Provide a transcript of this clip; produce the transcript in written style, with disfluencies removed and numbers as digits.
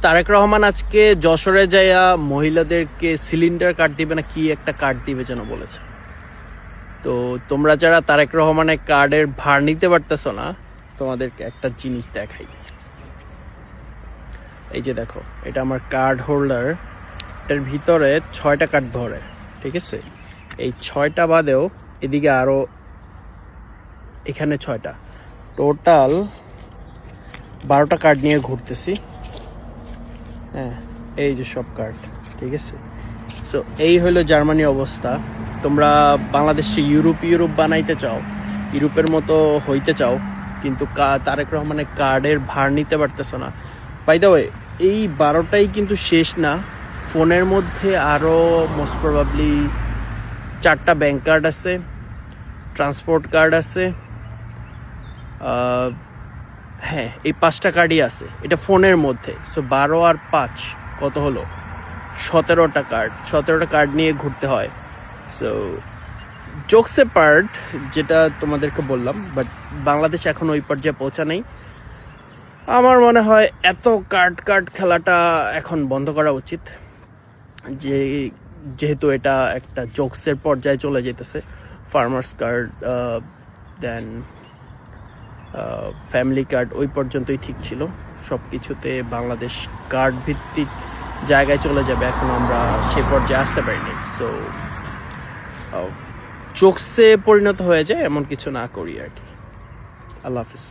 তারেক রহমান আজকে যশোরে যাইয়া মহিলাদেরকে সিলিন্ডার কার্ড দিবে না কি একটা কার্ড দিবে যেন বলেছে। তো তোমরা যারা তারেক রহমানের কার্ডের ভার নিতে পারতেছো না, তোমাদেরকে একটা জিনিস দেখাই। এই যে দেখো, এটা আমার কার্ড হোল্ডার, এটার ভিতরে 6টা কার্ড ধরে, ঠিক আছে? এই 6টা বাদেও এদিকে আরো এখানে 6টা, টোটাল 12টা কার্ড নিয়ে ঘুরতেছি। হ্যাঁ, এই যে সব কার্ড, ঠিক আছে? সো এই হলো জার্মানি অবস্থা। তোমরা বাংলাদেশে ইউরোপ বানাইতে চাও, ইউরোপের মতো হইতে চাও, কিন্তু তারেক রহমানের কার্ডের ভার নিতে পারতেছো না। বাই দ্য ওয়ে, এই 12টাই কিন্তু শেষ না। ফোনের মধ্যে আরও মোস্ট প্রবাবলি 4টা ব্যাংক কার্ড আছে, ট্রান্সপোর্ট কার্ড আছে, হ্যাঁ এই 5টা কার্ডই আছে, এটা ফোনের মধ্যে। সো 12 আর 5 কত হলো? 17টা কার্ড নিয়ে ঘুরতে হয়। সো জোকসে পার্ট যেটা তোমাদেরকে বললাম, বাট বাংলাদেশ এখন ওই পর্যায়ে পৌঁছা নেই। আমার মনে হয় এত কার্ড খেলাটা এখন বন্ধ করা উচিত, যেহেতু এটা একটা জোকসের পর্যায়ে চলে যেতেছে। ফার্মার্স কার্ড, দেন ফ্যামিলি কার্ড ওই পর্যন্তই ঠিক ছিল। সব কিছুতে বাংলাদেশ কার্ড ভিত্তিক জায়গায় চলে যাবে, এখন আমরা সে পর্যায়ে আসতে পারিনি। সো জোকসে পরিণত হয়ে যায় এমন কিছু না করি আর কি। আল্লাহ হাফিজ।